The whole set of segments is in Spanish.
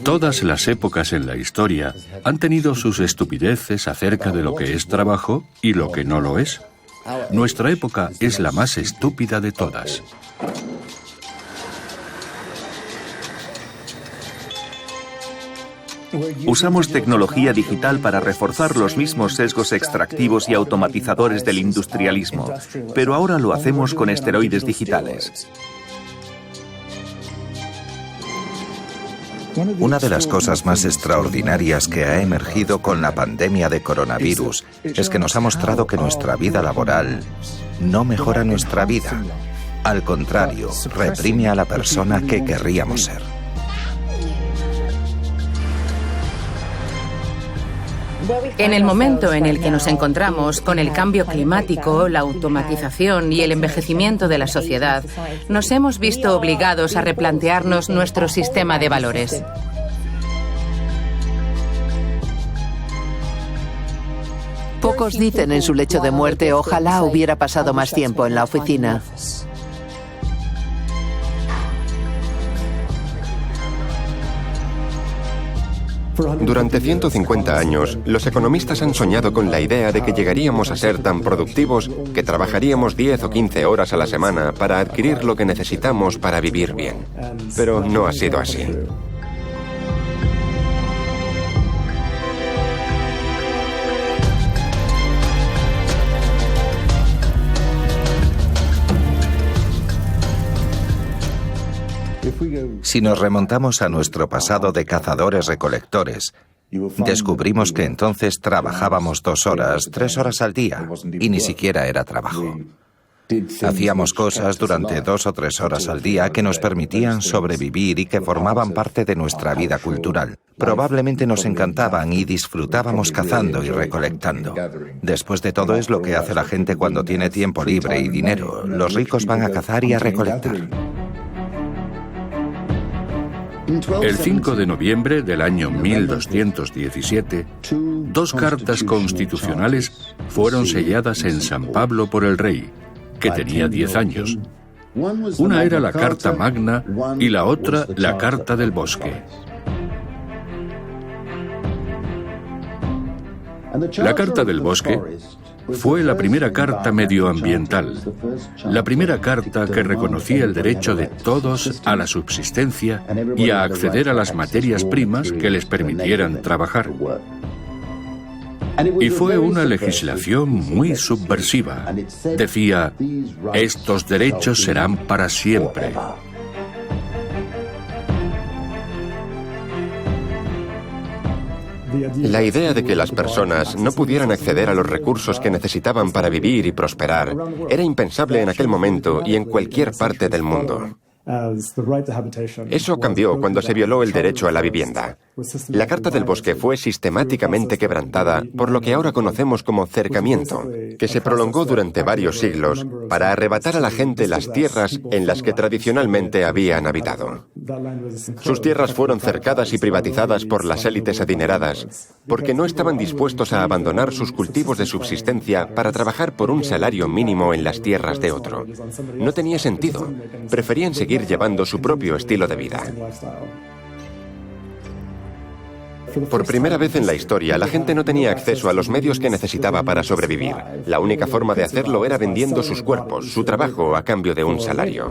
Todas las épocas en la historia han tenido sus estupideces acerca de lo que es trabajo y lo que no lo es. Nuestra época es la más estúpida de todas. Usamos tecnología digital para reforzar los mismos sesgos extractivos y automatizadores del industrialismo, pero ahora lo hacemos con esteroides digitales. Una de las cosas más extraordinarias que ha emergido con la pandemia de coronavirus es que nos ha mostrado que nuestra vida laboral no mejora nuestra vida. Al contrario, reprime a la persona que querríamos ser. En el momento en el que nos encontramos con el cambio climático, la automatización y el envejecimiento de la sociedad, nos hemos visto obligados a replantearnos nuestro sistema de valores. Pocos dicen en su lecho de muerte, ojalá hubiera pasado más tiempo en la oficina. Durante 150 años, los economistas han soñado con la idea de que llegaríamos a ser tan productivos que trabajaríamos 10 o 15 horas a la semana para adquirir lo que necesitamos para vivir bien. Pero no ha sido así. Si nos remontamos a nuestro pasado de cazadores-recolectores, descubrimos que entonces trabajábamos 2 horas, 3 horas al día, y ni siquiera era trabajo. Hacíamos cosas durante 2 o 3 horas al día que nos permitían sobrevivir y que formaban parte de nuestra vida cultural. Probablemente nos encantaban y disfrutábamos cazando y recolectando. Después de todo es lo que hace la gente cuando tiene tiempo libre y dinero. Los ricos van a cazar y a recolectar. El 5 de noviembre del año 1217, 2 cartas constitucionales fueron selladas en San Pablo por el rey, que tenía 10 años. Una era la Carta Magna y la otra la Carta del Bosque. La Carta del Bosque fue la primera carta medioambiental, la primera carta que reconocía el derecho de todos a la subsistencia y a acceder a las materias primas que les permitieran trabajar. Y fue una legislación muy subversiva. Decía, estos derechos serán para siempre. La idea de que las personas no pudieran acceder a los recursos que necesitaban para vivir y prosperar era impensable en aquel momento y en cualquier parte del mundo. Eso cambió cuando se violó el derecho a la vivienda. La Carta del Bosque fue sistemáticamente quebrantada por lo que ahora conocemos como cercamiento, que se prolongó durante varios siglos para arrebatar a la gente las tierras en las que tradicionalmente habían habitado. Sus tierras fueron cercadas y privatizadas por las élites adineradas, porque no estaban dispuestos a abandonar sus cultivos de subsistencia para trabajar por un salario mínimo en las tierras de otro. No tenía sentido. Preferían seguir llevando su propio estilo de vida. Por primera vez en la historia, la gente no tenía acceso a los medios que necesitaba para sobrevivir. La única forma de hacerlo era vendiendo sus cuerpos, su trabajo, a cambio de un salario.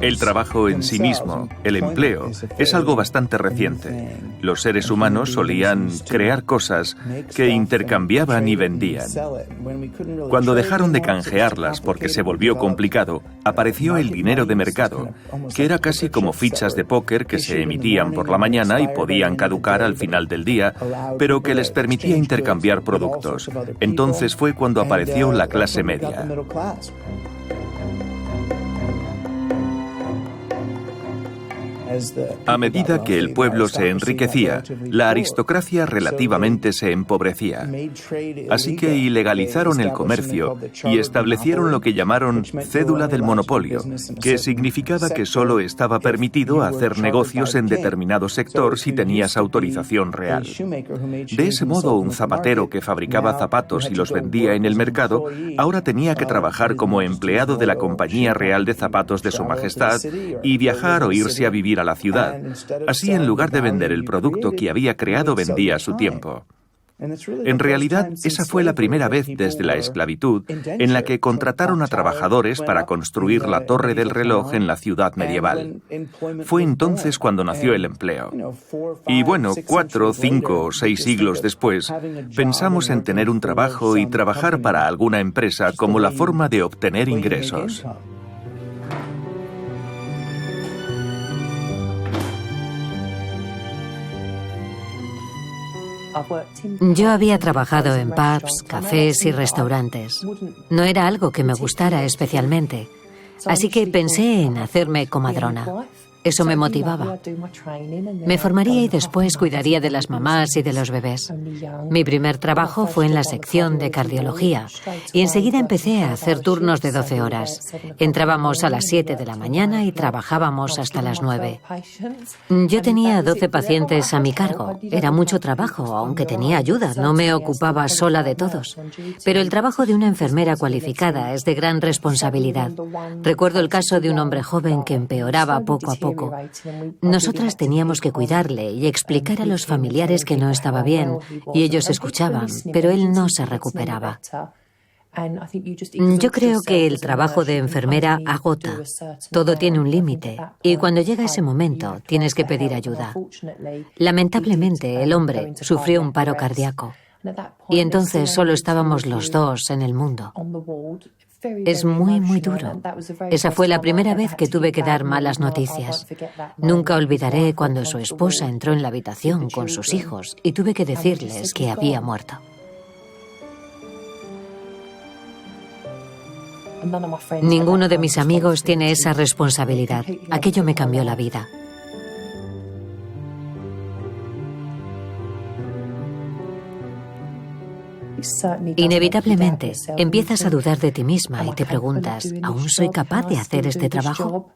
El trabajo en sí mismo, el empleo, es algo bastante reciente. Los seres humanos solían crear cosas que intercambiaban y vendían. Cuando dejaron de canjearlas porque se volvió complicado, apareció el dinero de mercado, que era casi como fichas de póker que se emitían por la mañana y podían caducar al final del día, pero que les permitía intercambiar productos. Entonces fue cuando apareció la clase media. A medida que el pueblo se enriquecía, la aristocracia relativamente se empobrecía. Así que ilegalizaron el comercio y establecieron lo que llamaron cédula del monopolio, que significaba que solo estaba permitido hacer negocios en determinado sector si tenías autorización real. De ese modo, un zapatero que fabricaba zapatos y los vendía en el mercado, ahora tenía que trabajar como empleado de la Compañía Real de Zapatos de Su Majestad y viajar o irse a vivir a la ciudad. Así, en lugar de vender el producto que había creado, vendía su tiempo. En realidad, esa fue la primera vez desde la esclavitud en la que contrataron a trabajadores para construir la torre del reloj en la ciudad medieval. Fue entonces cuando nació el empleo. Y bueno, 4, 5 o 6 siglos después, pensamos en tener un trabajo y trabajar para alguna empresa como la forma de obtener ingresos. Yo había trabajado en pubs, cafés y restaurantes. No era algo que me gustara especialmente, así que pensé en hacerme comadrona. Eso me motivaba. Me formaría y después cuidaría de las mamás y de los bebés. Mi primer trabajo fue en la sección de cardiología y enseguida empecé a hacer turnos de 12 horas. Entrábamos a las 7 de la mañana y trabajábamos hasta las 9. Yo tenía 12 pacientes a mi cargo. Era mucho trabajo, aunque tenía ayuda. No me ocupaba sola de todos. Pero el trabajo de una enfermera cualificada es de gran responsabilidad. Recuerdo el caso de un hombre joven que empeoraba poco a poco. Nosotras teníamos que cuidarle y explicar a los familiares que no estaba bien, y ellos escuchaban, pero él no se recuperaba. Yo creo que el trabajo de enfermera agota. Todo tiene un límite, y cuando llega ese momento tienes que pedir ayuda. Lamentablemente, el hombre sufrió un paro cardíaco, y entonces solo estábamos los dos en el mundo. Es muy, muy duro. Esa fue la primera vez que tuve que dar malas noticias. Nunca olvidaré cuando su esposa entró en la habitación con sus hijos y tuve que decirles que había muerto. Ninguno de mis amigos tiene esa responsabilidad. Aquello me cambió la vida. Inevitablemente, empiezas a dudar de ti misma y te preguntas, ¿aún soy capaz de hacer este trabajo?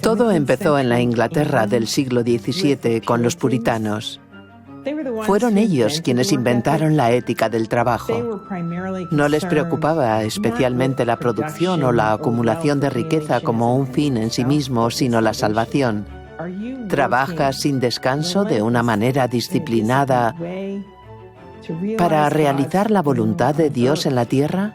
Todo empezó en la Inglaterra del siglo XVII con los puritanos. Fueron ellos quienes inventaron la ética del trabajo. No les preocupaba especialmente la producción o la acumulación de riqueza como un fin en sí mismo, sino la salvación. ¿Trabajas sin descanso de una manera disciplinada para realizar la voluntad de Dios en la tierra?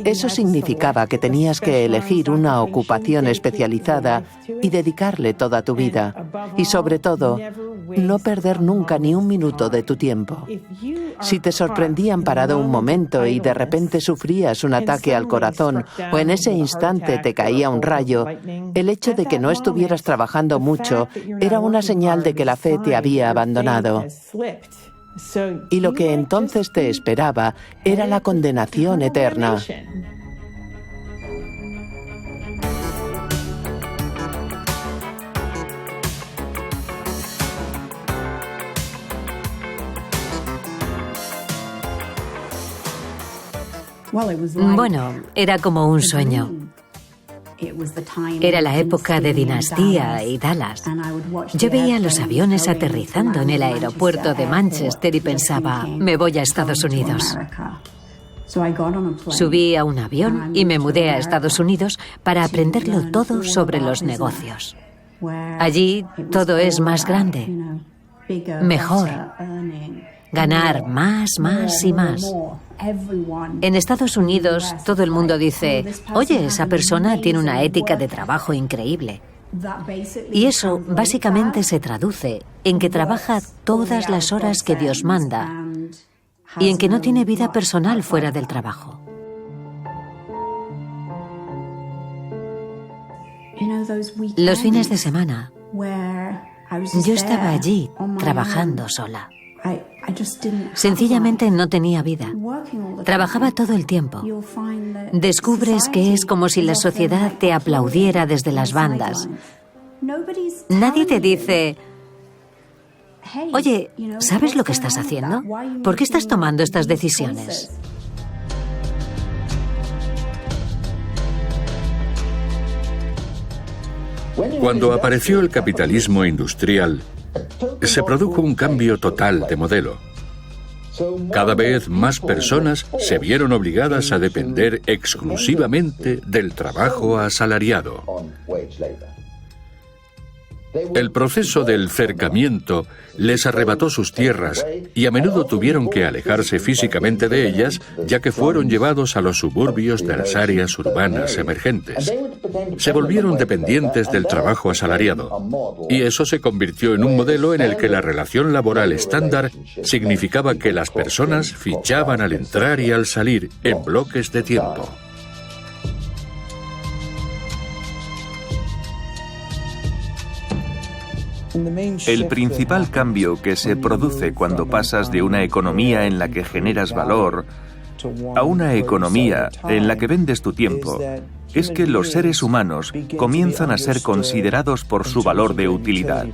Eso significaba que tenías que elegir una ocupación especializada y dedicarle toda tu vida. Y sobre todo, no perder nunca ni un minuto de tu tiempo. Si te sorprendían parado un momento y de repente sufrías un ataque al corazón o en ese instante te caía un rayo, el hecho de que no estuvieras trabajando mucho era una señal de que la fe te había abandonado. Y lo que entonces te esperaba era la condenación eterna. Bueno, era como un sueño. Era la época de Dinastía y Dallas. Yo veía los aviones aterrizando en el aeropuerto de Manchester y pensaba, me voy a Estados Unidos. Subí a un avión y me mudé a Estados Unidos para aprenderlo todo sobre los negocios. Allí todo es más grande, mejor, ganar más y más. En Estados Unidos todo el mundo dice, oye, esa persona tiene una ética de trabajo increíble. Y eso básicamente se traduce en que trabaja todas las horas que Dios manda y en que no tiene vida personal fuera del trabajo. Los fines de semana, yo estaba allí trabajando sola. Sencillamente no tenía vida. Trabajaba todo el tiempo. Descubres que es como si la sociedad te aplaudiera desde las bandas. Nadie te dice: oye, ¿sabes lo que estás haciendo? ¿Por qué estás tomando estas decisiones? Cuando apareció el capitalismo industrial, se produjo un cambio total de modelo. Cada vez más personas se vieron obligadas a depender exclusivamente del trabajo asalariado. El proceso del cercamiento les arrebató sus tierras y a menudo tuvieron que alejarse físicamente de ellas, ya que fueron llevados a los suburbios de las áreas urbanas emergentes. Se volvieron dependientes del trabajo asalariado, y eso se convirtió en un modelo en el que la relación laboral estándar significaba que las personas fichaban al entrar y al salir en bloques de tiempo. El principal cambio que se produce cuando pasas de una economía en la que generas valor a una economía en la que vendes tu tiempo es que los seres humanos comienzan a ser considerados por su valor de utilidad.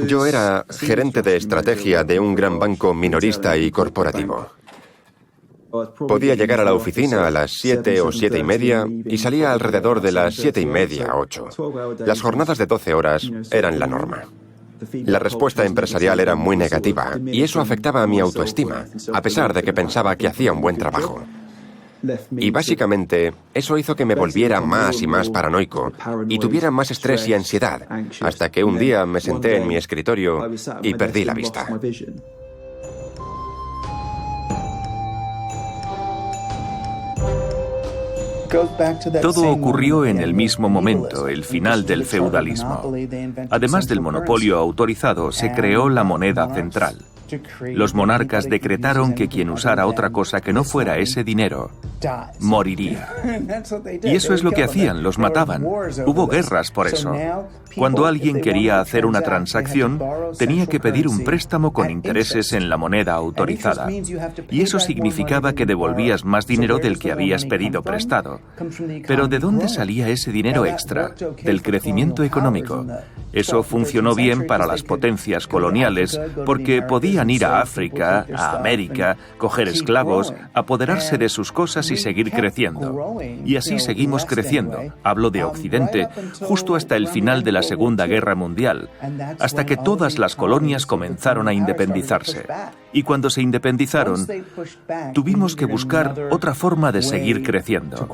Yo era gerente de estrategia de un gran banco minorista y corporativo. Podía llegar a la oficina a las 7 o 7:30 y salía alrededor de las 7:30, 8. Las jornadas de 12 horas eran la norma. La respuesta empresarial era muy negativa y eso afectaba a mi autoestima, a pesar de que pensaba que hacía un buen trabajo. Y básicamente, eso hizo que me volviera más y más paranoico y tuviera más estrés y ansiedad, hasta que un día me senté en mi escritorio y perdí la vista. Todo ocurrió en el mismo momento, el final del feudalismo. Además del monopolio autorizado, se creó la moneda central. Los monarcas decretaron que quien usara otra cosa que no fuera ese dinero moriría. Y eso es lo que hacían, los mataban. Hubo guerras por eso. Cuando alguien quería hacer una transacción, tenía que pedir un préstamo con intereses en la moneda autorizada. Y eso significaba que devolvías más dinero del que habías pedido prestado. Pero ¿de dónde salía ese dinero extra? Del crecimiento económico. Eso funcionó bien para las potencias coloniales porque podían ir a África, a América, coger esclavos, apoderarse de sus cosas y seguir creciendo. Y así seguimos creciendo, hablo de Occidente, justo hasta el final de la Segunda Guerra Mundial, hasta que todas las colonias comenzaron a independizarse. Y cuando se independizaron, tuvimos que buscar otra forma de seguir creciendo.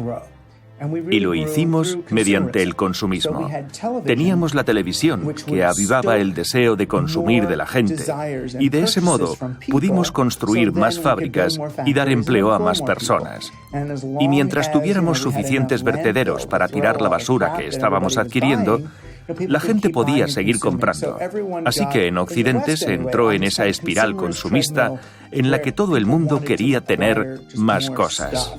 Y lo hicimos mediante el consumismo. Teníamos la televisión, que avivaba el deseo de consumir de la gente, y de ese modo pudimos construir más fábricas y dar empleo a más personas. Y mientras tuviéramos suficientes vertederos para tirar la basura que estábamos adquiriendo, la gente podía seguir comprando. Así que en Occidente se entró en esa espiral consumista en la que todo el mundo quería tener más cosas.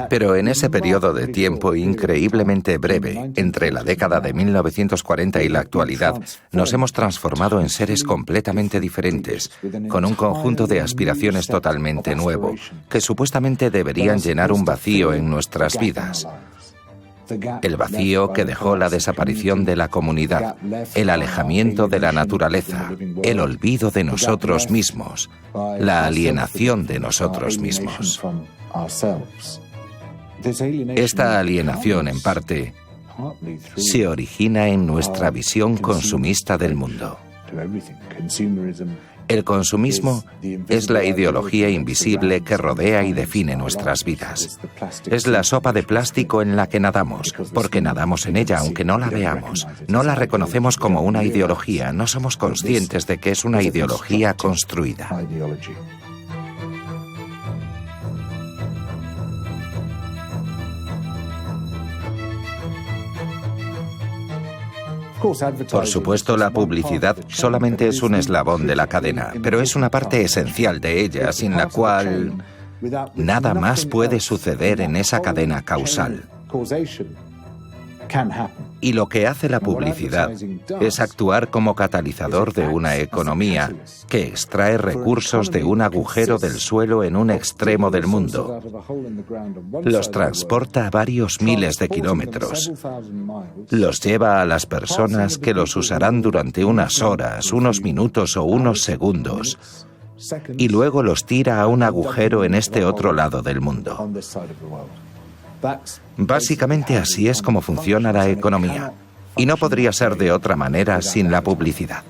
Pero en ese periodo de tiempo increíblemente breve, entre la década de 1940 y la actualidad, nos hemos transformado en seres completamente diferentes, con un conjunto de aspiraciones totalmente nuevo, que supuestamente deberían llenar un vacío en nuestras vidas. El vacío que dejó la desaparición de la comunidad, el alejamiento de la naturaleza, el olvido de nosotros mismos, la alienación de nosotros mismos. Esta alienación, en parte, se origina en nuestra visión consumista del mundo. El consumismo es la ideología invisible que rodea y define nuestras vidas. Es la sopa de plástico en la que nadamos, porque nadamos en ella aunque no la veamos. No la reconocemos como una ideología, no somos conscientes de que es una ideología construida. Por supuesto, la publicidad solamente es un eslabón de la cadena, pero es una parte esencial de ella, sin la cual nada más puede suceder en esa cadena causal. Y lo que hace la publicidad es actuar como catalizador de una economía que extrae recursos de un agujero del suelo en un extremo del mundo, los transporta a varios miles de kilómetros, los lleva a las personas que los usarán durante unas horas, unos minutos o unos segundos, y luego los tira a un agujero en este otro lado del mundo. Básicamente así es como funciona la economía, y no podría ser de otra manera sin la publicidad.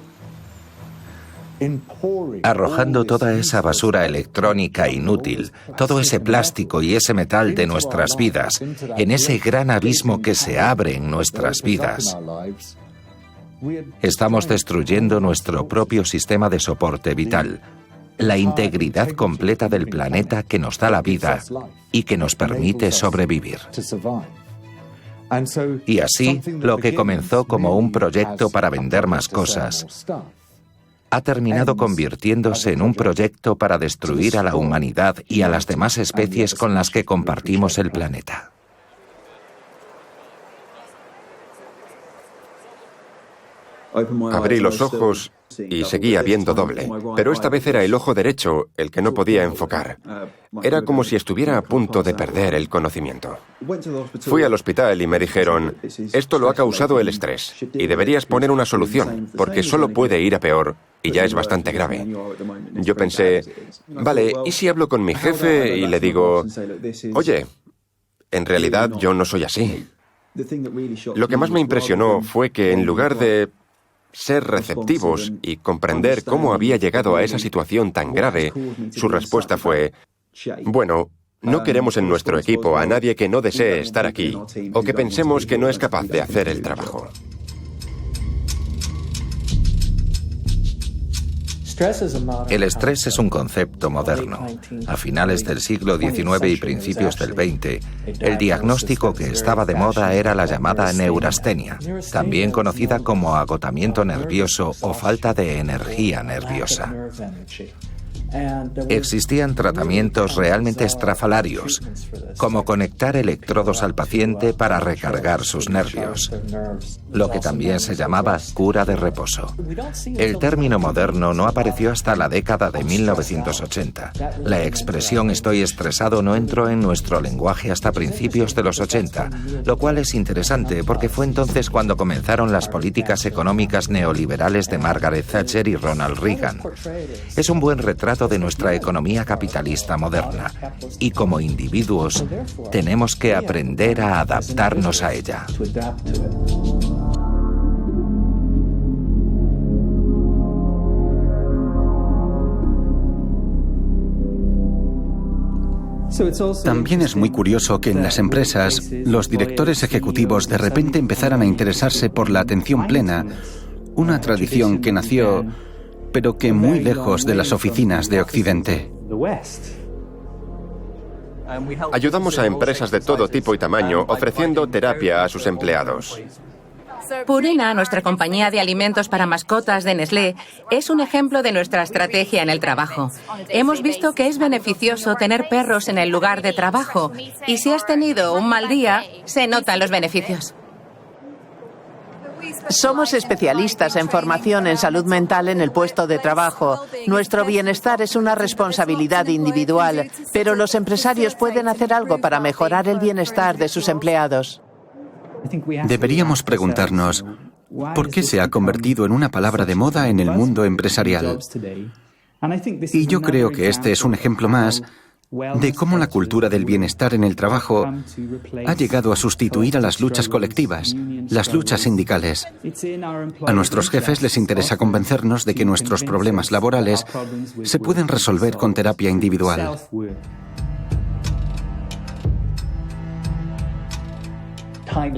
Arrojando toda esa basura electrónica inútil, todo ese plástico y ese metal de nuestras vidas, en ese gran abismo que se abre en nuestras vidas, estamos destruyendo nuestro propio sistema de soporte vital, la integridad completa del planeta que nos da la vida y que nos permite sobrevivir. Y así, lo que comenzó como un proyecto para vender más cosas, ha terminado convirtiéndose en un proyecto para destruir a la humanidad y a las demás especies con las que compartimos el planeta. Abrí los ojos y seguía viendo doble, pero esta vez era el ojo derecho el que no podía enfocar. Era como si estuviera a punto de perder el conocimiento. Fui al hospital y me dijeron, esto lo ha causado el estrés y deberías poner una solución, porque solo puede ir a peor y ya es bastante grave. Yo pensé, vale, ¿y si hablo con mi jefe y le digo, oye, en realidad yo no soy así? Lo que más me impresionó fue que en lugar de ser receptivos y comprender cómo había llegado a esa situación tan grave, su respuesta fue, bueno, no queremos en nuestro equipo a nadie que no desee estar aquí o que pensemos que no es capaz de hacer el trabajo. El estrés es un concepto moderno. A finales del siglo XIX y principios del XX, el diagnóstico que estaba de moda era la llamada neurastenia, también conocida como agotamiento nervioso o falta de energía nerviosa. Existían tratamientos realmente estrafalarios, como conectar electrodos al paciente para recargar sus nervios, lo que también se llamaba cura de reposo. El término moderno no apareció hasta la década de 1980. La expresión estoy estresado no entró en nuestro lenguaje hasta principios de los 80, lo cual es interesante porque fue entonces cuando comenzaron las políticas económicas neoliberales de Margaret Thatcher y Ronald Reagan. Es un buen retrato de nuestra economía capitalista moderna y como individuos tenemos que aprender a adaptarnos a ella. También es muy curioso que en las empresas los directores ejecutivos de repente empezaran a interesarse por la atención plena, una tradición que nació pero que muy lejos de las oficinas de Occidente. Ayudamos a empresas de todo tipo y tamaño ofreciendo terapia a sus empleados. Purina, nuestra compañía de alimentos para mascotas de Nestlé, es un ejemplo de nuestra estrategia en el trabajo. Hemos visto que es beneficioso tener perros en el lugar de trabajo y si has tenido un mal día, se notan los beneficios. Somos especialistas en formación en salud mental en el puesto de trabajo. Nuestro bienestar es una responsabilidad individual, pero los empresarios pueden hacer algo para mejorar el bienestar de sus empleados. Deberíamos preguntarnos, ¿por qué se ha convertido en una palabra de moda en el mundo empresarial? Y yo creo que este es un ejemplo más de cómo la cultura del bienestar en el trabajo ha llegado a sustituir a las luchas colectivas, las luchas sindicales. A nuestros jefes les interesa convencernos de que nuestros problemas laborales se pueden resolver con terapia individual.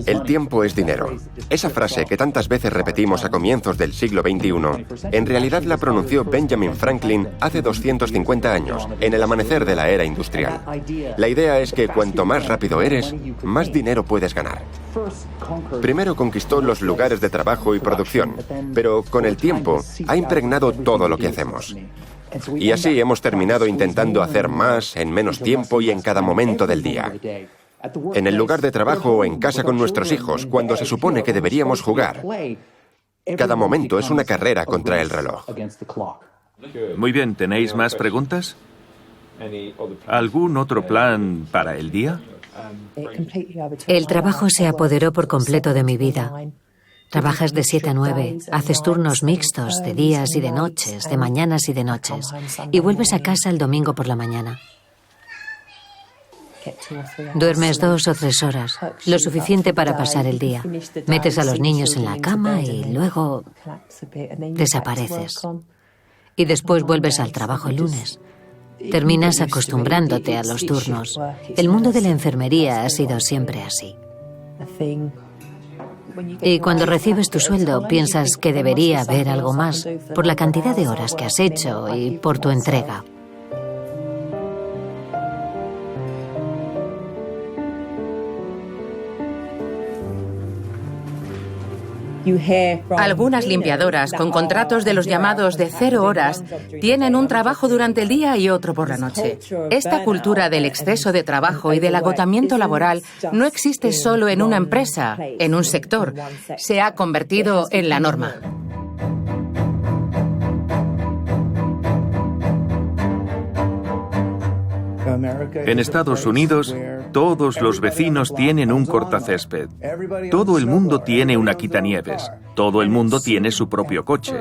El tiempo es dinero. Esa frase que tantas veces repetimos a comienzos del siglo XXI, en realidad la pronunció Benjamin Franklin hace 250 años, en el amanecer de la era industrial. La idea es que cuanto más rápido eres, más dinero puedes ganar. Primero conquistó los lugares de trabajo y producción, pero con el tiempo ha impregnado todo lo que hacemos. Y así hemos terminado intentando hacer más en menos tiempo y en cada momento del día. En el lugar de trabajo o en casa con nuestros hijos, cuando se supone que deberíamos jugar. Cada momento es una carrera contra el reloj. Muy bien, ¿tenéis más preguntas? ¿Algún otro plan para el día? El trabajo se apoderó por completo de mi vida. Trabajas de 7 a 9, haces turnos mixtos de días y de noches, de mañanas y de noches, y vuelves a casa el domingo por la mañana. Duermes 2 o 3 horas, lo suficiente para pasar el día. Metes a los niños en la cama y luego desapareces. Y después vuelves al trabajo el lunes. Terminas acostumbrándote a los turnos. El mundo de la enfermería ha sido siempre así. Y cuando recibes tu sueldo piensas que debería haber algo más por la cantidad de horas que has hecho y por tu entrega. Algunas limpiadoras con contratos de los llamados de 0 horas tienen un trabajo durante el día y otro por la noche. Esta cultura del exceso de trabajo y del agotamiento laboral no existe solo en una empresa, en un sector. Se ha convertido en la norma. En Estados Unidos, todos los vecinos tienen un cortacésped. Todo el mundo tiene una quitanieves. Todo el mundo tiene su propio coche.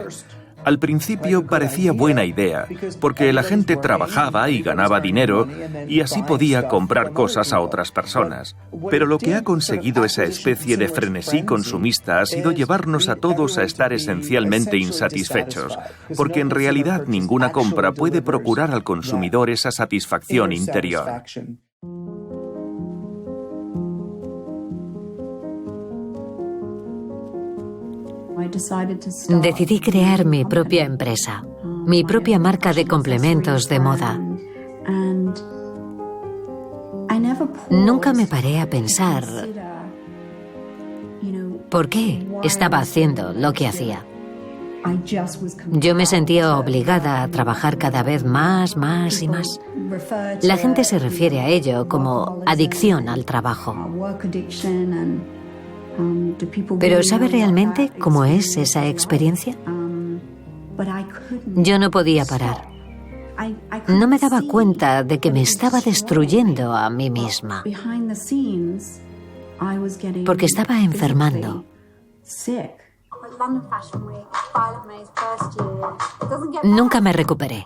Al principio parecía buena idea, porque la gente trabajaba y ganaba dinero y así podía comprar cosas a otras personas. Pero lo que ha conseguido esa especie de frenesí consumista ha sido llevarnos a todos a estar esencialmente insatisfechos, porque en realidad ninguna compra puede procurar al consumidor esa satisfacción interior. Decidí crear mi propia empresa, mi propia marca de complementos de moda. Nunca me paré a pensar por qué estaba haciendo lo que hacía. Yo me sentía obligada a trabajar cada vez más y más. La gente se refiere a ello como adicción al trabajo. ¿Pero sabe realmente cómo es esa experiencia? Yo no podía parar. No me daba cuenta de que me estaba destruyendo a mí misma. Porque estaba enfermando. Nunca me recuperé.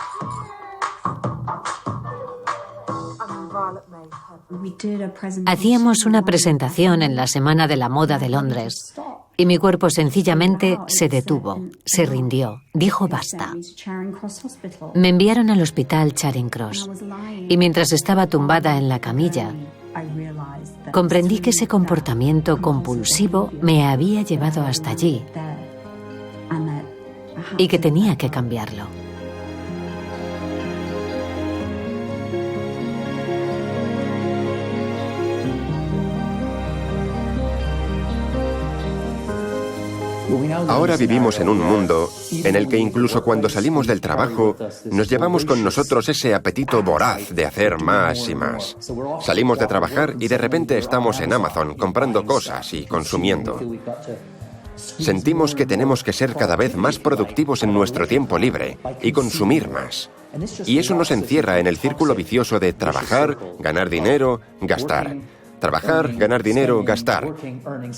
Hacíamos una presentación en la Semana de la Moda de Londres y mi cuerpo sencillamente se detuvo, se rindió, dijo basta. Me enviaron al hospital Charing Cross y mientras estaba tumbada en la camilla, comprendí que ese comportamiento compulsivo me había llevado hasta allí y que tenía que cambiarlo. Ahora vivimos en un mundo en el que incluso cuando salimos del trabajo nos llevamos con nosotros ese apetito voraz de hacer más y más. Salimos de trabajar y de repente estamos en Amazon comprando cosas y consumiendo. Sentimos que tenemos que ser cada vez más productivos en nuestro tiempo libre y consumir más. Y eso nos encierra en el círculo vicioso de trabajar, ganar dinero, gastar. Trabajar, ganar dinero, gastar.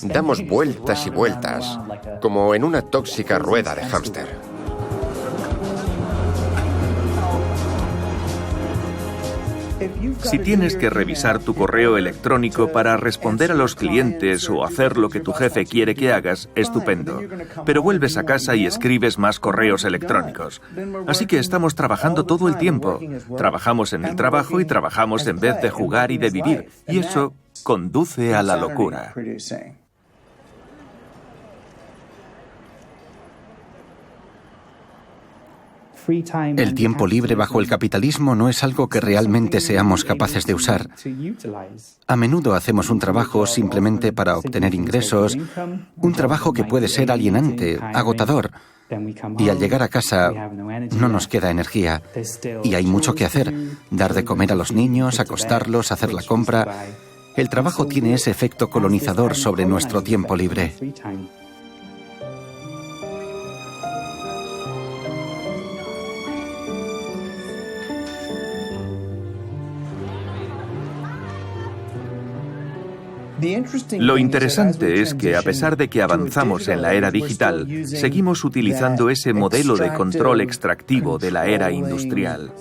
Damos vueltas y vueltas, como en una tóxica rueda de hámster. Si tienes que revisar tu correo electrónico para responder a los clientes o hacer lo que tu jefe quiere que hagas, estupendo. Pero vuelves a casa y escribes más correos electrónicos. Así que estamos trabajando todo el tiempo. Trabajamos en el trabajo y trabajamos en vez de jugar y de vivir. Y eso conduce a la locura. El tiempo libre bajo el capitalismo no es algo que realmente seamos capaces de usar. A menudo hacemos un trabajo simplemente para obtener ingresos, un trabajo que puede ser alienante, agotador, y al llegar a casa no nos queda energía. Y hay mucho que hacer: dar de comer a los niños, acostarlos, hacer la compra. El trabajo tiene ese efecto colonizador sobre nuestro tiempo libre. Lo interesante es que, a pesar de que avanzamos en la era digital, seguimos utilizando ese modelo de control extractivo de la era industrial.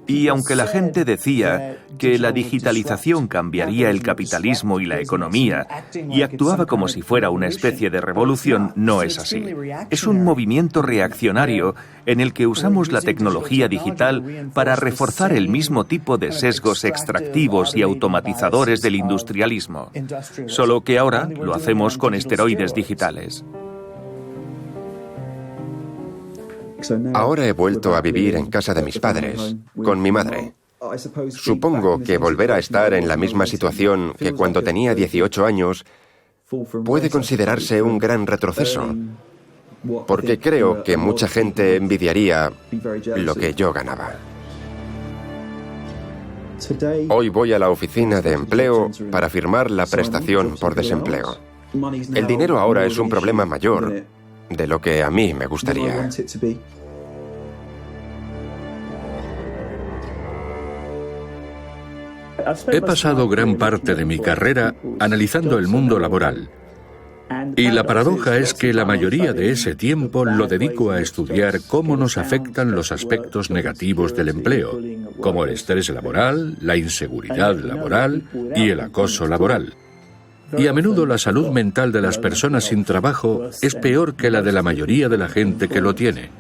Y aunque la gente decía que la digitalización cambiaría el capitalismo y la economía y actuaba como si fuera una especie de revolución, no es así. Es un movimiento reaccionario en el que usamos la tecnología digital para reforzar el mismo tipo de sesgos extractivos y automatizadores del industrialismo, solo que ahora lo hacemos con esteroides digitales. Ahora he vuelto a vivir en casa de mis padres, con mi madre. Supongo que volver a estar en la misma situación que cuando tenía 18 años puede considerarse un gran retroceso, porque creo que mucha gente envidiaría lo que yo ganaba. Hoy voy a la oficina de empleo para firmar la prestación por desempleo. El dinero ahora es un problema mayor de lo que a mí me gustaría. He pasado gran parte de mi carrera analizando el mundo laboral. Y la paradoja es que la mayoría de ese tiempo lo dedico a estudiar cómo nos afectan los aspectos negativos del empleo, como el estrés laboral, la inseguridad laboral y el acoso laboral. Y a menudo la salud mental de las personas sin trabajo es peor que la de la mayoría de la gente que lo tiene.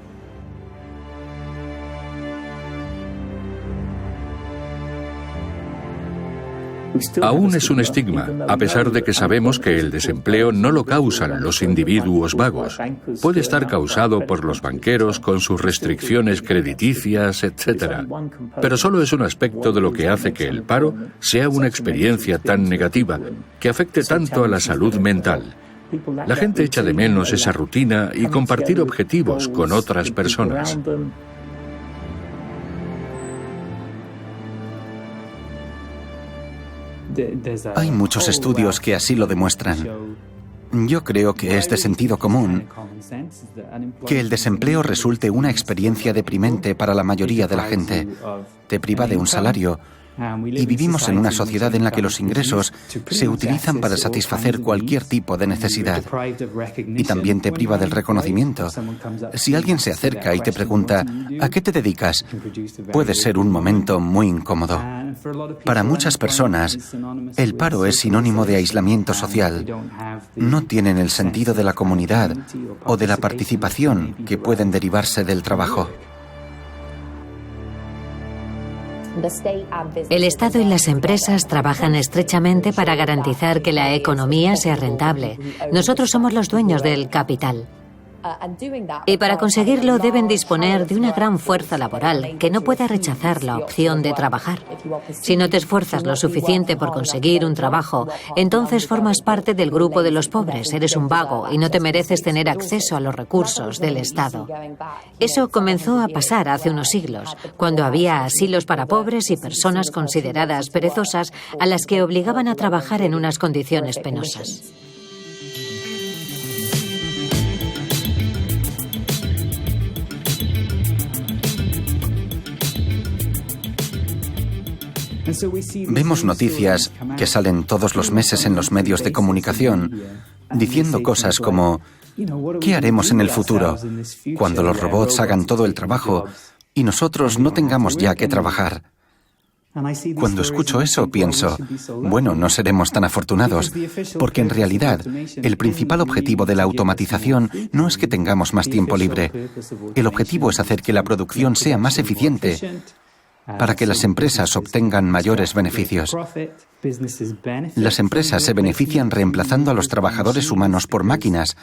Aún es un estigma, a pesar de que sabemos que el desempleo no lo causan los individuos vagos. Puede estar causado por los banqueros con sus restricciones crediticias, etc. Pero solo es un aspecto de lo que hace que el paro sea una experiencia tan negativa, que afecte tanto a la salud mental. La gente echa de menos esa rutina y compartir objetivos con otras personas. Hay muchos estudios que así lo demuestran. Yo creo que es de sentido común que el desempleo resulte una experiencia deprimente para la mayoría de la gente. Te priva de un salario. Y vivimos en una sociedad en la que los ingresos se utilizan para satisfacer cualquier tipo de necesidad. Y también te priva del reconocimiento. Si alguien se acerca y te pregunta, ¿a qué te dedicas?, puede ser un momento muy incómodo. Para muchas personas, el paro es sinónimo de aislamiento social. No tienen el sentido de la comunidad o de la participación que pueden derivarse del trabajo. El Estado y las empresas trabajan estrechamente para garantizar que la economía sea rentable. Nosotros somos los dueños del capital. Y para conseguirlo deben disponer de una gran fuerza laboral que no pueda rechazar la opción de trabajar. Si no te esfuerzas lo suficiente por conseguir un trabajo, entonces formas parte del grupo de los pobres, eres un vago y no te mereces tener acceso a los recursos del Estado. Eso comenzó a pasar hace unos siglos, cuando había asilos para pobres y personas consideradas perezosas a las que obligaban a trabajar en unas condiciones penosas. Vemos noticias que salen todos los meses en los medios de comunicación diciendo cosas como ¿qué haremos en el futuro cuando los robots hagan todo el trabajo y nosotros no tengamos ya que trabajar? Cuando escucho eso pienso, bueno, no seremos tan afortunados, porque en realidad el principal objetivo de la automatización no es que tengamos más tiempo libre. El objetivo es hacer que la producción sea más eficiente para que las empresas obtengan mayores beneficios. Las empresas se benefician reemplazando a los trabajadores humanos por máquinas,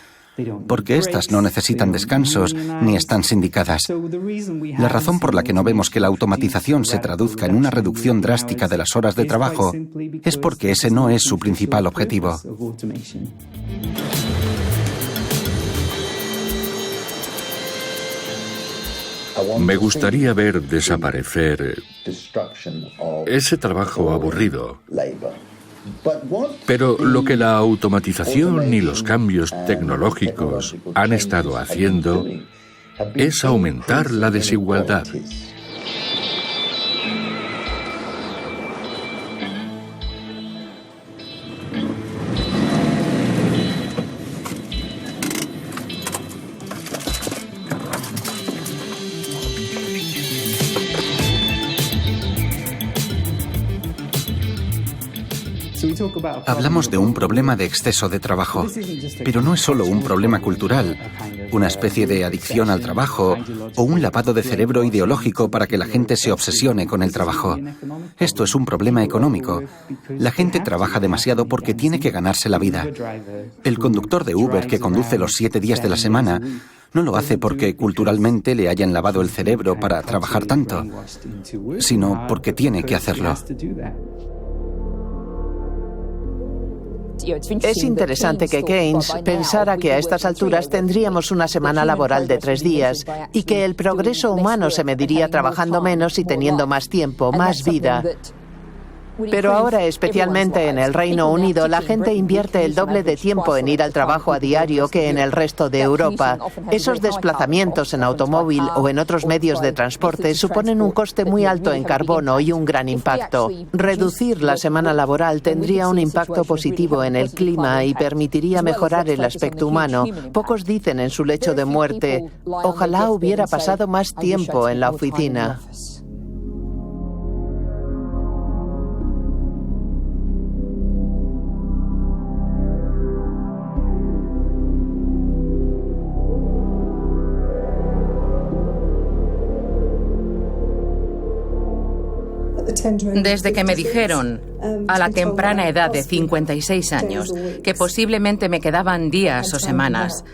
porque éstas no necesitan descansos ni están sindicadas. La razón por la que no vemos que la automatización se traduzca en una reducción drástica de las horas de trabajo es porque ese no es su principal objetivo. Me gustaría ver desaparecer ese trabajo aburrido. Pero lo que la automatización y los cambios tecnológicos han estado haciendo es aumentar la desigualdad. Hablamos de un problema de exceso de trabajo, pero no es solo un problema cultural, una especie de adicción al trabajo o un lavado de cerebro ideológico para que la gente se obsesione con el trabajo. Esto es un problema económico. La gente trabaja demasiado porque tiene que ganarse la vida. El conductor de Uber que conduce los 7 días de la semana no lo hace porque culturalmente le hayan lavado el cerebro para trabajar tanto, sino porque tiene que hacerlo. Es interesante que Keynes pensara que a estas alturas tendríamos una semana laboral de 3 días y que el progreso humano se mediría trabajando menos y teniendo más tiempo, más vida. Pero ahora, especialmente en el Reino Unido, la gente invierte el doble de tiempo en ir al trabajo a diario que en el resto de Europa. Esos desplazamientos en automóvil o en otros medios de transporte suponen un coste muy alto en carbono y un gran impacto. Reducir la semana laboral tendría un impacto positivo en el clima y permitiría mejorar el aspecto humano. Pocos dicen en su lecho de muerte, ojalá hubiera pasado más tiempo en la oficina. Desde que me dijeron, a la temprana edad de 56 años, que posiblemente me quedaban días o semanas,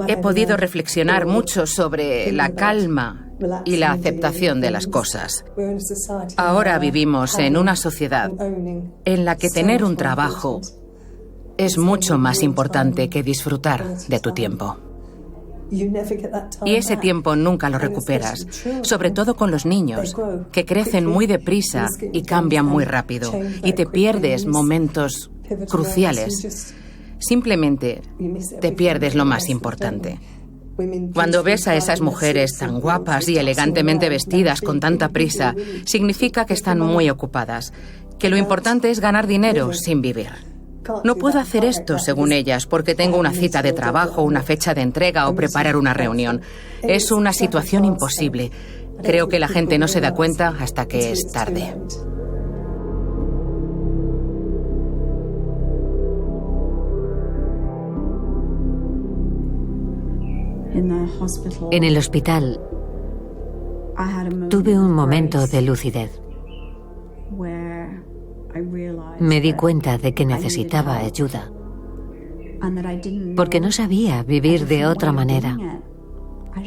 he podido reflexionar mucho sobre la calma y la aceptación de las cosas. Ahora vivimos en una sociedad en la que tener un trabajo es mucho más importante que disfrutar de tu tiempo. Y ese tiempo nunca lo recuperas, sobre todo con los niños, que crecen muy deprisa y cambian muy rápido, y te pierdes momentos cruciales. Simplemente te pierdes lo más importante. Cuando ves a esas mujeres tan guapas y elegantemente vestidas con tanta prisa, significa que están muy ocupadas, que lo importante es ganar dinero sin vivir. No puedo hacer esto, según ellas, porque tengo una cita de trabajo, una fecha de entrega o preparar una reunión. Es una situación imposible. Creo que la gente no se da cuenta hasta que es tarde. En el hospital tuve un momento de lucidez. Me di cuenta de que necesitaba ayuda, porque no sabía vivir de otra manera.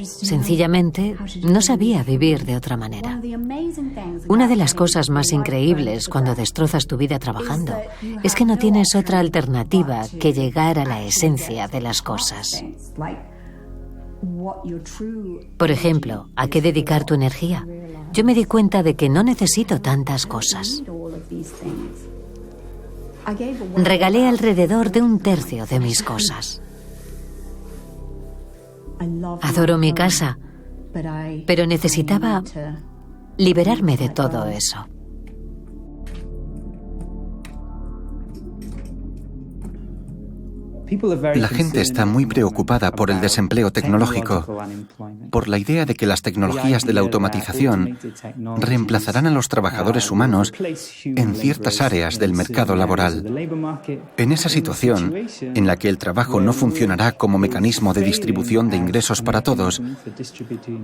Sencillamente, no sabía vivir de otra manera. Una de las cosas más increíbles cuando destrozas tu vida trabajando es que no tienes otra alternativa que llegar a la esencia de las cosas. Por ejemplo, ¿a qué dedicar tu energía? Yo me di cuenta de que no necesito tantas cosas. Regalé alrededor de 1/3 de mis cosas. Adoro mi casa, pero necesitaba liberarme de todo eso. La gente está muy preocupada por el desempleo tecnológico, por la idea de que las tecnologías de la automatización reemplazarán a los trabajadores humanos en ciertas áreas del mercado laboral. En esa situación, en la que el trabajo no funcionará como mecanismo de distribución de ingresos para todos,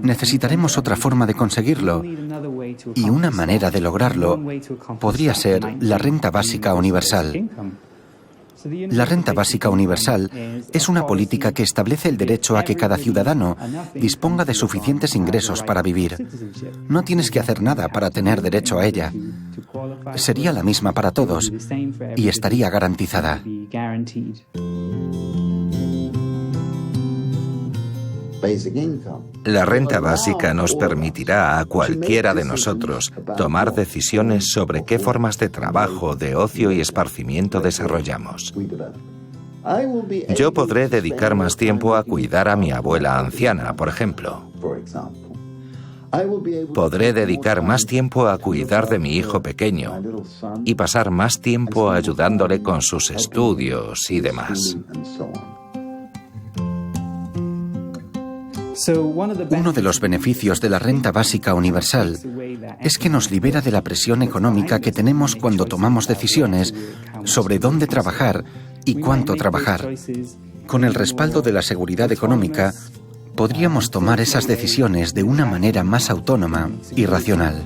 necesitaremos otra forma de conseguirlo, y una manera de lograrlo podría ser la renta básica universal. La renta básica universal es una política que establece el derecho a que cada ciudadano disponga de suficientes ingresos para vivir. No tienes que hacer nada para tener derecho a ella. Sería la misma para todos y estaría garantizada. La renta básica nos permitirá a cualquiera de nosotros tomar decisiones sobre qué formas de trabajo, de ocio y esparcimiento desarrollamos. Yo podré dedicar más tiempo a cuidar a mi abuela anciana, por ejemplo. Podré dedicar más tiempo a cuidar de mi hijo pequeño y pasar más tiempo ayudándole con sus estudios y demás. Uno de los beneficios de la renta básica universal es que nos libera de la presión económica que tenemos cuando tomamos decisiones sobre dónde trabajar y cuánto trabajar. Con el respaldo de la seguridad económica, podríamos tomar esas decisiones de una manera más autónoma y racional.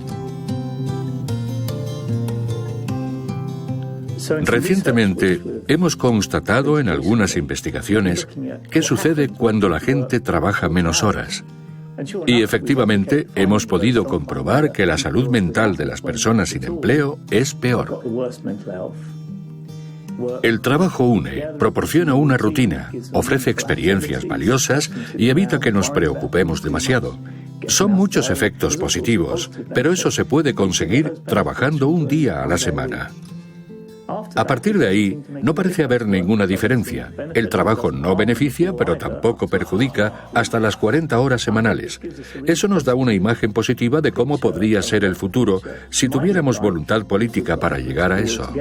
Recientemente hemos constatado en algunas investigaciones qué sucede cuando la gente trabaja menos horas. Y efectivamente hemos podido comprobar que la salud mental de las personas sin empleo es peor. El trabajo une, proporciona una rutina, ofrece experiencias valiosas y evita que nos preocupemos demasiado. Son muchos efectos positivos, pero eso se puede conseguir trabajando un día a la semana. A partir de ahí, no parece haber ninguna diferencia. El trabajo no beneficia, pero tampoco perjudica hasta las 40 horas semanales. Eso nos da una imagen positiva de cómo podría ser el futuro si tuviéramos voluntad política para llegar a eso.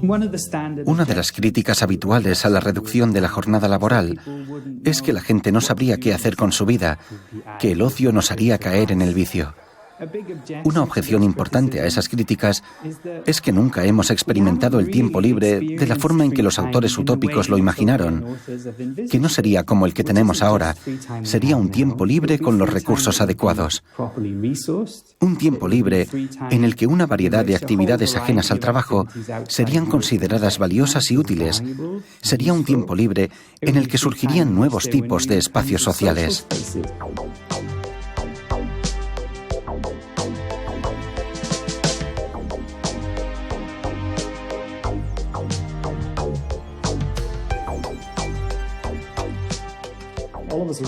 Una de las críticas habituales a la reducción de la jornada laboral es que la gente no sabría qué hacer con su vida, que el ocio nos haría caer en el vicio. Una objeción importante a esas críticas es que nunca hemos experimentado el tiempo libre de la forma en que los autores utópicos lo imaginaron, que no sería como el que tenemos ahora, sería un tiempo libre con los recursos adecuados. Un tiempo libre en el que una variedad de actividades ajenas al trabajo serían consideradas valiosas y útiles. Sería un tiempo libre en el que surgirían nuevos tipos de espacios sociales.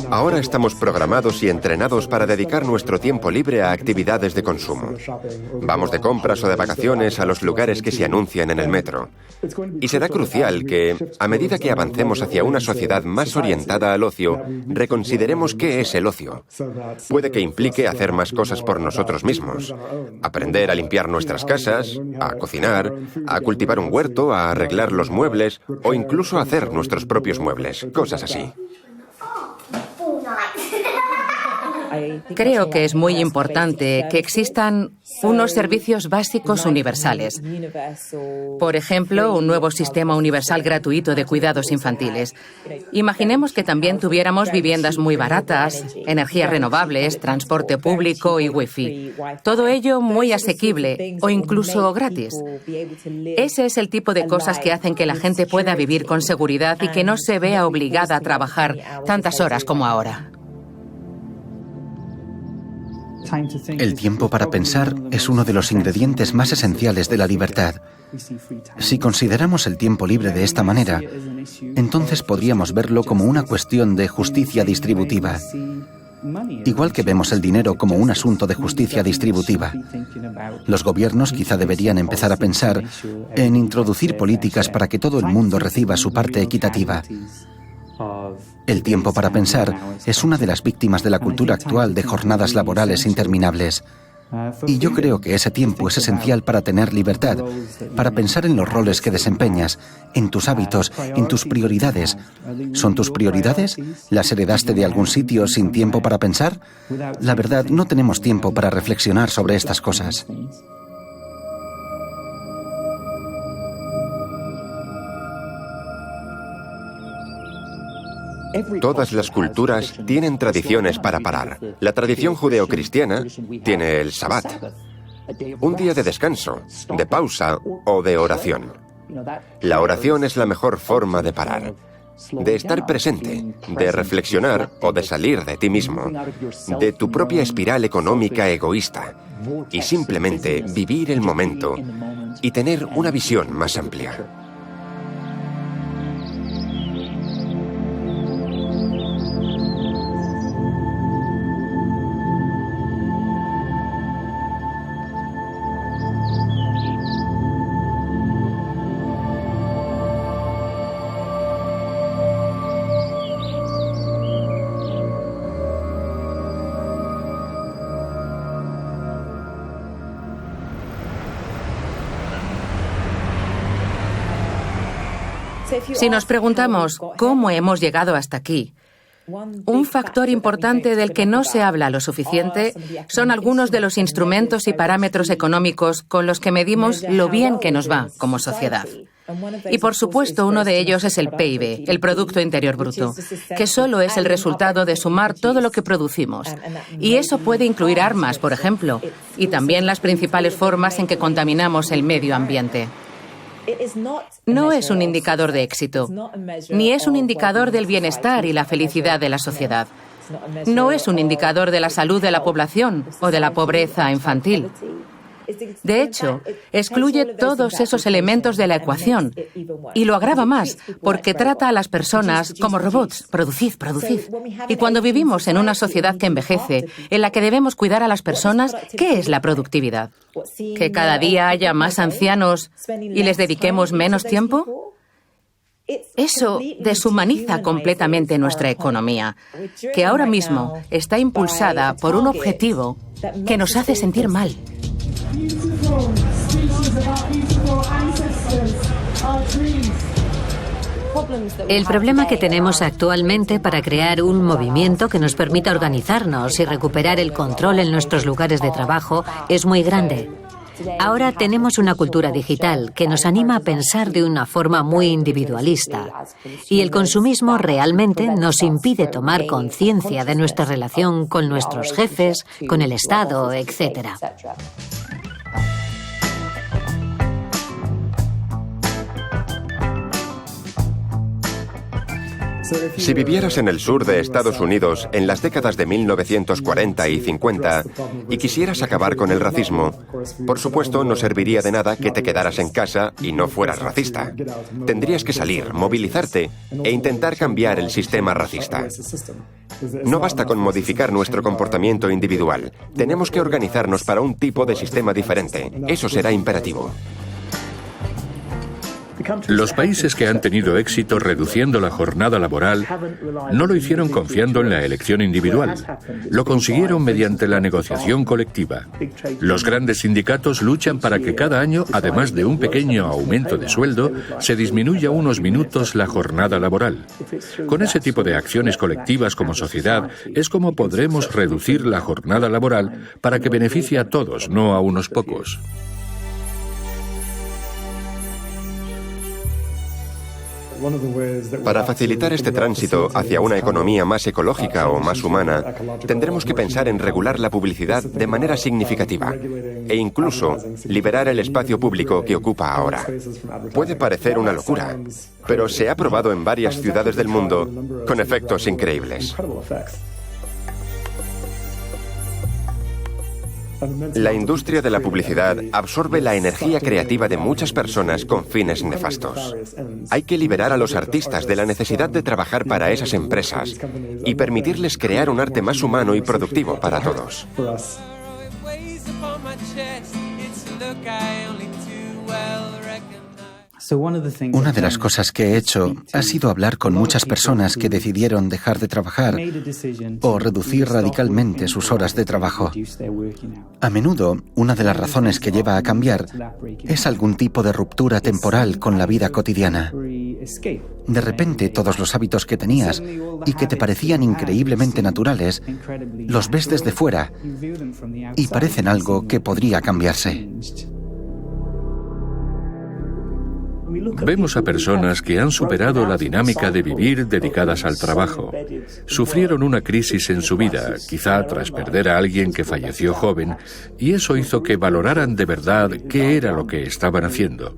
Ahora estamos programados y entrenados para dedicar nuestro tiempo libre a actividades de consumo. Vamos de compras o de vacaciones a los lugares que se anuncian en el metro. Y será crucial que, a medida que avancemos hacia una sociedad más orientada al ocio, reconsideremos qué es el ocio. Puede que implique hacer más cosas por nosotros mismos. Aprender a limpiar nuestras casas, a cocinar, a cultivar un huerto, a arreglar los muebles o incluso hacer nuestros propios muebles, cosas así. Creo que es muy importante que existan unos servicios básicos universales. Por ejemplo, un nuevo sistema universal gratuito de cuidados infantiles. Imaginemos que también tuviéramos viviendas muy baratas, energías renovables, transporte público y wifi. Todo ello muy asequible o incluso gratis. Ese es el tipo de cosas que hacen que la gente pueda vivir con seguridad y que no se vea obligada a trabajar tantas horas como ahora. El tiempo para pensar es uno de los ingredientes más esenciales de la libertad. Si consideramos el tiempo libre de esta manera, entonces podríamos verlo como una cuestión de justicia distributiva. Igual que vemos el dinero como un asunto de justicia distributiva. Los gobiernos quizá deberían empezar a pensar en introducir políticas para que todo el mundo reciba su parte equitativa. El tiempo para pensar es una de las víctimas de la cultura actual de jornadas laborales interminables. Y yo creo que ese tiempo es esencial para tener libertad, para pensar en los roles que desempeñas, en tus hábitos, en tus prioridades. ¿Son tus prioridades? ¿Las heredaste de algún sitio sin tiempo para pensar? La verdad, no tenemos tiempo para reflexionar sobre estas cosas. Todas las culturas tienen tradiciones para parar. La tradición judeocristiana tiene el Sabbat, un día de descanso, de pausa o de oración. La oración es la mejor forma de parar, de estar presente, de reflexionar o de salir de ti mismo, de tu propia espiral económica egoísta, y simplemente vivir el momento y tener una visión más amplia. Si nos preguntamos cómo hemos llegado hasta aquí, un factor importante del que no se habla lo suficiente son algunos de los instrumentos y parámetros económicos con los que medimos lo bien que nos va como sociedad. Y por supuesto, uno de ellos es el PIB, el Producto Interior Bruto, que solo es el resultado de sumar todo lo que producimos. Y eso puede incluir armas, por ejemplo, y también las principales formas en que contaminamos el medio ambiente. No es un indicador de éxito, ni es un indicador del bienestar y la felicidad de la sociedad. No es un indicador de la salud de la población o de la pobreza infantil. De hecho, excluye todos esos elementos de la ecuación y lo agrava más porque trata a las personas como robots. Producid, producid. Y cuando vivimos en una sociedad que envejece, en la que debemos cuidar a las personas, ¿qué es la productividad? ¿Que cada día haya más ancianos y les dediquemos menos tiempo? Eso deshumaniza completamente nuestra economía, que ahora mismo está impulsada por un objetivo que nos hace sentir mal. El problema que tenemos actualmente para crear un movimiento que nos permita organizarnos y recuperar el control en nuestros lugares de trabajo es muy grande. Ahora tenemos una cultura digital que nos anima a pensar de una forma muy individualista y el consumismo realmente nos impide tomar conciencia de nuestra relación con nuestros jefes, con el Estado, etc. Si vivieras en el sur de Estados Unidos en las décadas de 1940 y 50 y quisieras acabar con el racismo, por supuesto no serviría de nada que te quedaras en casa y no fueras racista. Tendrías que salir, movilizarte e intentar cambiar el sistema racista. No basta con modificar nuestro comportamiento individual. Tenemos que organizarnos para un tipo de sistema diferente. Eso será imperativo. Los países que han tenido éxito reduciendo la jornada laboral no lo hicieron confiando en la elección individual. Lo consiguieron mediante la negociación colectiva. Los grandes sindicatos luchan para que cada año, además de un pequeño aumento de sueldo, se disminuya unos minutos la jornada laboral. Con ese tipo de acciones colectivas como sociedad es como podremos reducir la jornada laboral para que beneficie a todos, no a unos pocos. Para facilitar este tránsito hacia una economía más ecológica o más humana, tendremos que pensar en regular la publicidad de manera significativa e incluso liberar el espacio público que ocupa ahora. Puede parecer una locura, pero se ha probado en varias ciudades del mundo con efectos increíbles. La industria de la publicidad absorbe la energía creativa de muchas personas con fines nefastos. Hay que liberar a los artistas de la necesidad de trabajar para esas empresas y permitirles crear un arte más humano y productivo para todos. Una de las cosas que he hecho ha sido hablar con muchas personas que decidieron dejar de trabajar o reducir radicalmente sus horas de trabajo. A menudo, una de las razones que lleva a cambiar es algún tipo de ruptura temporal con la vida cotidiana. De repente, todos los hábitos que tenías y que te parecían increíblemente naturales, los ves desde fuera y parecen algo que podría cambiarse. Vemos a personas que han superado la dinámica de vivir dedicadas al trabajo. Sufrieron una crisis en su vida, quizá tras perder a alguien que falleció joven, y eso hizo que valoraran de verdad qué era lo que estaban haciendo.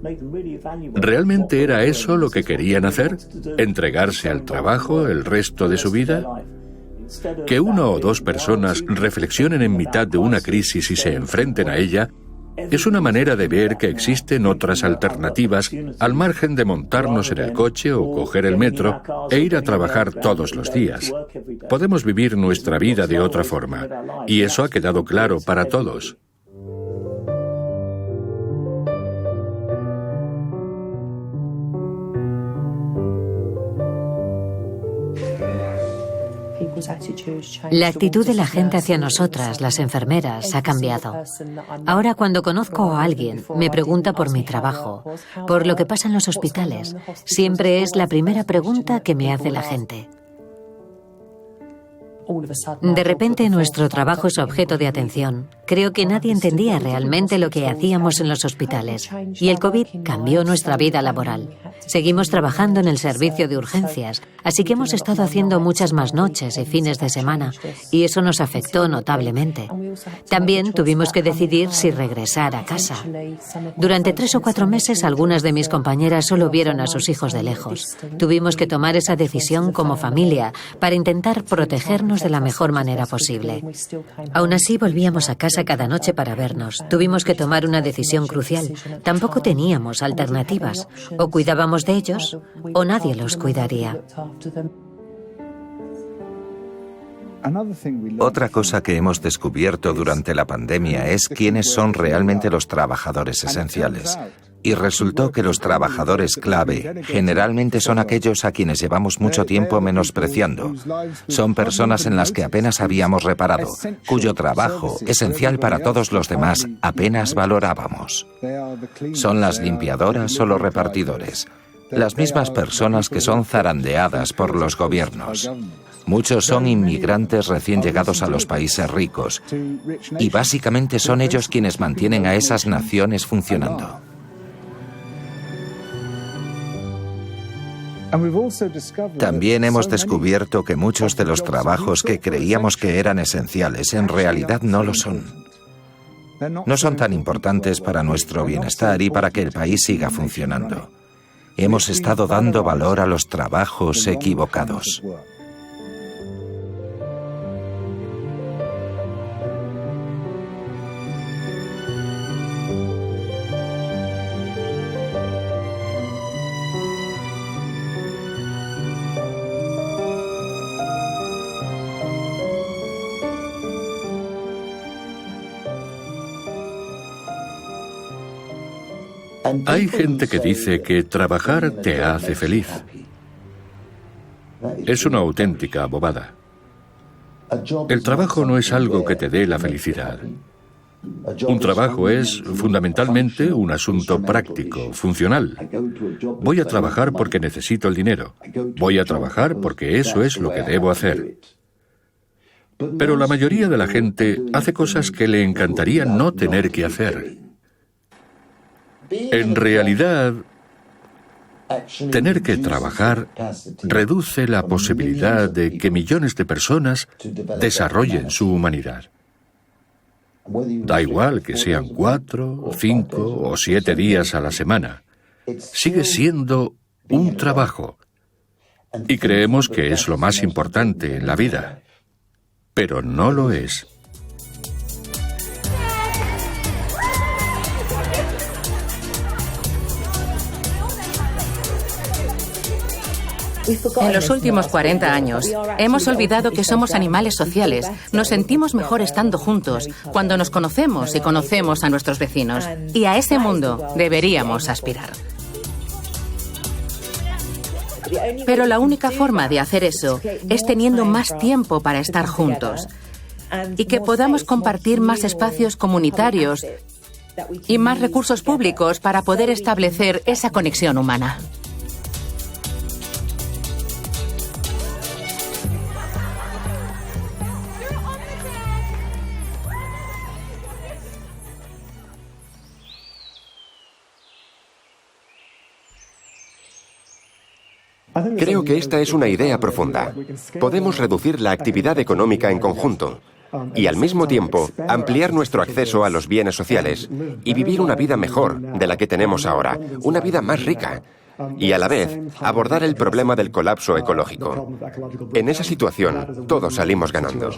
¿Realmente era eso lo que querían hacer? ¿Entregarse al trabajo el resto de su vida? Que una o dos personas reflexionen en mitad de una crisis y se enfrenten a ella es una manera de ver que existen otras alternativas al margen de montarnos en el coche o coger el metro e ir a trabajar todos los días. Podemos vivir nuestra vida de otra forma, y eso ha quedado claro para todos. La actitud de la gente hacia nosotras, las enfermeras, ha cambiado. Ahora, cuando conozco a alguien, me pregunta por mi trabajo, por lo que pasa en los hospitales. Siempre es la primera pregunta que me hace la gente. De repente nuestro trabajo es objeto de atención. Creo que nadie entendía realmente lo que hacíamos en los hospitales. Y el COVID cambió nuestra vida laboral. Seguimos trabajando en el servicio de urgencias, así que hemos estado haciendo muchas más noches y fines de semana, y eso nos afectó notablemente. También tuvimos que decidir si regresar a casa. Durante 3 o 4 meses, algunas de mis compañeras solo vieron a sus hijos de lejos. Tuvimos que tomar esa decisión como familia para intentar protegernos de la mejor manera posible. Aún así, volvíamos a casa cada noche para vernos. Tuvimos que tomar una decisión crucial. Tampoco teníamos alternativas. O cuidábamos de ellos, o nadie los cuidaría. Otra cosa que hemos descubierto durante la pandemia es quiénes son realmente los trabajadores esenciales. Y resultó que los trabajadores clave generalmente son aquellos a quienes llevamos mucho tiempo menospreciando. Son personas en las que apenas habíamos reparado, cuyo trabajo, esencial para todos los demás, apenas valorábamos. Son las limpiadoras o los repartidores, las mismas personas que son zarandeadas por los gobiernos. Muchos son inmigrantes recién llegados a los países ricos, y básicamente son ellos quienes mantienen a esas naciones funcionando. También hemos descubierto que muchos de los trabajos que creíamos que eran esenciales en realidad no lo son. No son tan importantes para nuestro bienestar y para que el país siga funcionando. Hemos estado dando valor a los trabajos equivocados. Hay gente que dice que trabajar te hace feliz. Es una auténtica bobada. El trabajo no es algo que te dé la felicidad. Un trabajo es, fundamentalmente, un asunto práctico, funcional. Voy a trabajar porque necesito el dinero. Voy a trabajar porque eso es lo que debo hacer. Pero la mayoría de la gente hace cosas que le encantaría no tener que hacer. En realidad, tener que trabajar reduce la posibilidad de que millones de personas desarrollen su humanidad. Da igual que sean 4, 5 o 7 días a la semana. Sigue siendo un trabajo. Y creemos que es lo más importante en la vida. Pero no lo es. En los últimos 40 años, hemos olvidado que somos animales sociales. Nos sentimos mejor estando juntos, cuando nos conocemos y conocemos a nuestros vecinos. Y a ese mundo deberíamos aspirar. Pero la única forma de hacer eso es teniendo más tiempo para estar juntos y que podamos compartir más espacios comunitarios y más recursos públicos para poder establecer esa conexión humana. Creo que esta es una idea profunda. Podemos reducir la actividad económica en conjunto y al mismo tiempo ampliar nuestro acceso a los bienes sociales y vivir una vida mejor de la que tenemos ahora, una vida más rica, y a la vez abordar el problema del colapso ecológico. En esa situación, todos salimos ganando.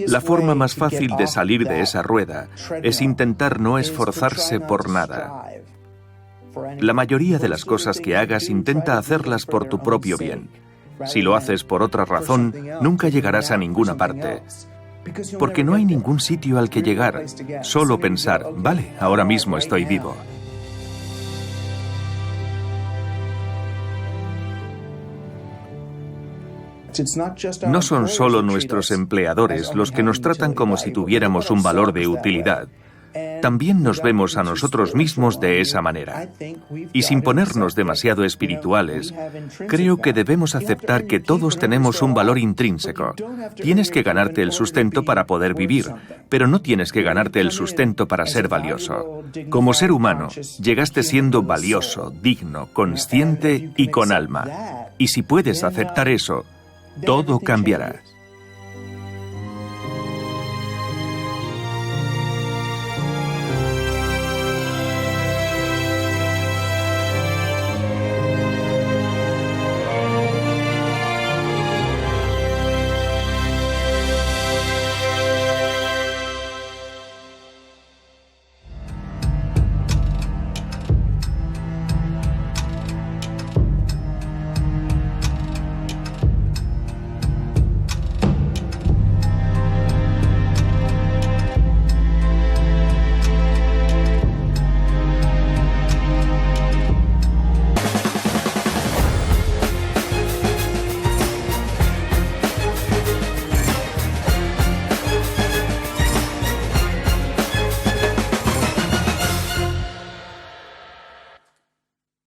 La forma más fácil de salir de esa rueda es intentar no esforzarse por nada. La mayoría de las cosas que hagas intenta hacerlas por tu propio bien. Si lo haces por otra razón, nunca llegarás a ninguna parte. Porque no hay ningún sitio al que llegar, solo pensar, vale, ahora mismo estoy vivo. No son solo nuestros empleadores los que nos tratan como si tuviéramos un valor de utilidad. También nos vemos a nosotros mismos de esa manera. Y sin ponernos demasiado espirituales, creo que debemos aceptar que todos tenemos un valor intrínseco. Tienes que ganarte el sustento para poder vivir, pero no tienes que ganarte el sustento para ser valioso. Como ser humano, llegaste siendo valioso, digno, consciente y con alma. Y si puedes aceptar eso, todo cambiará.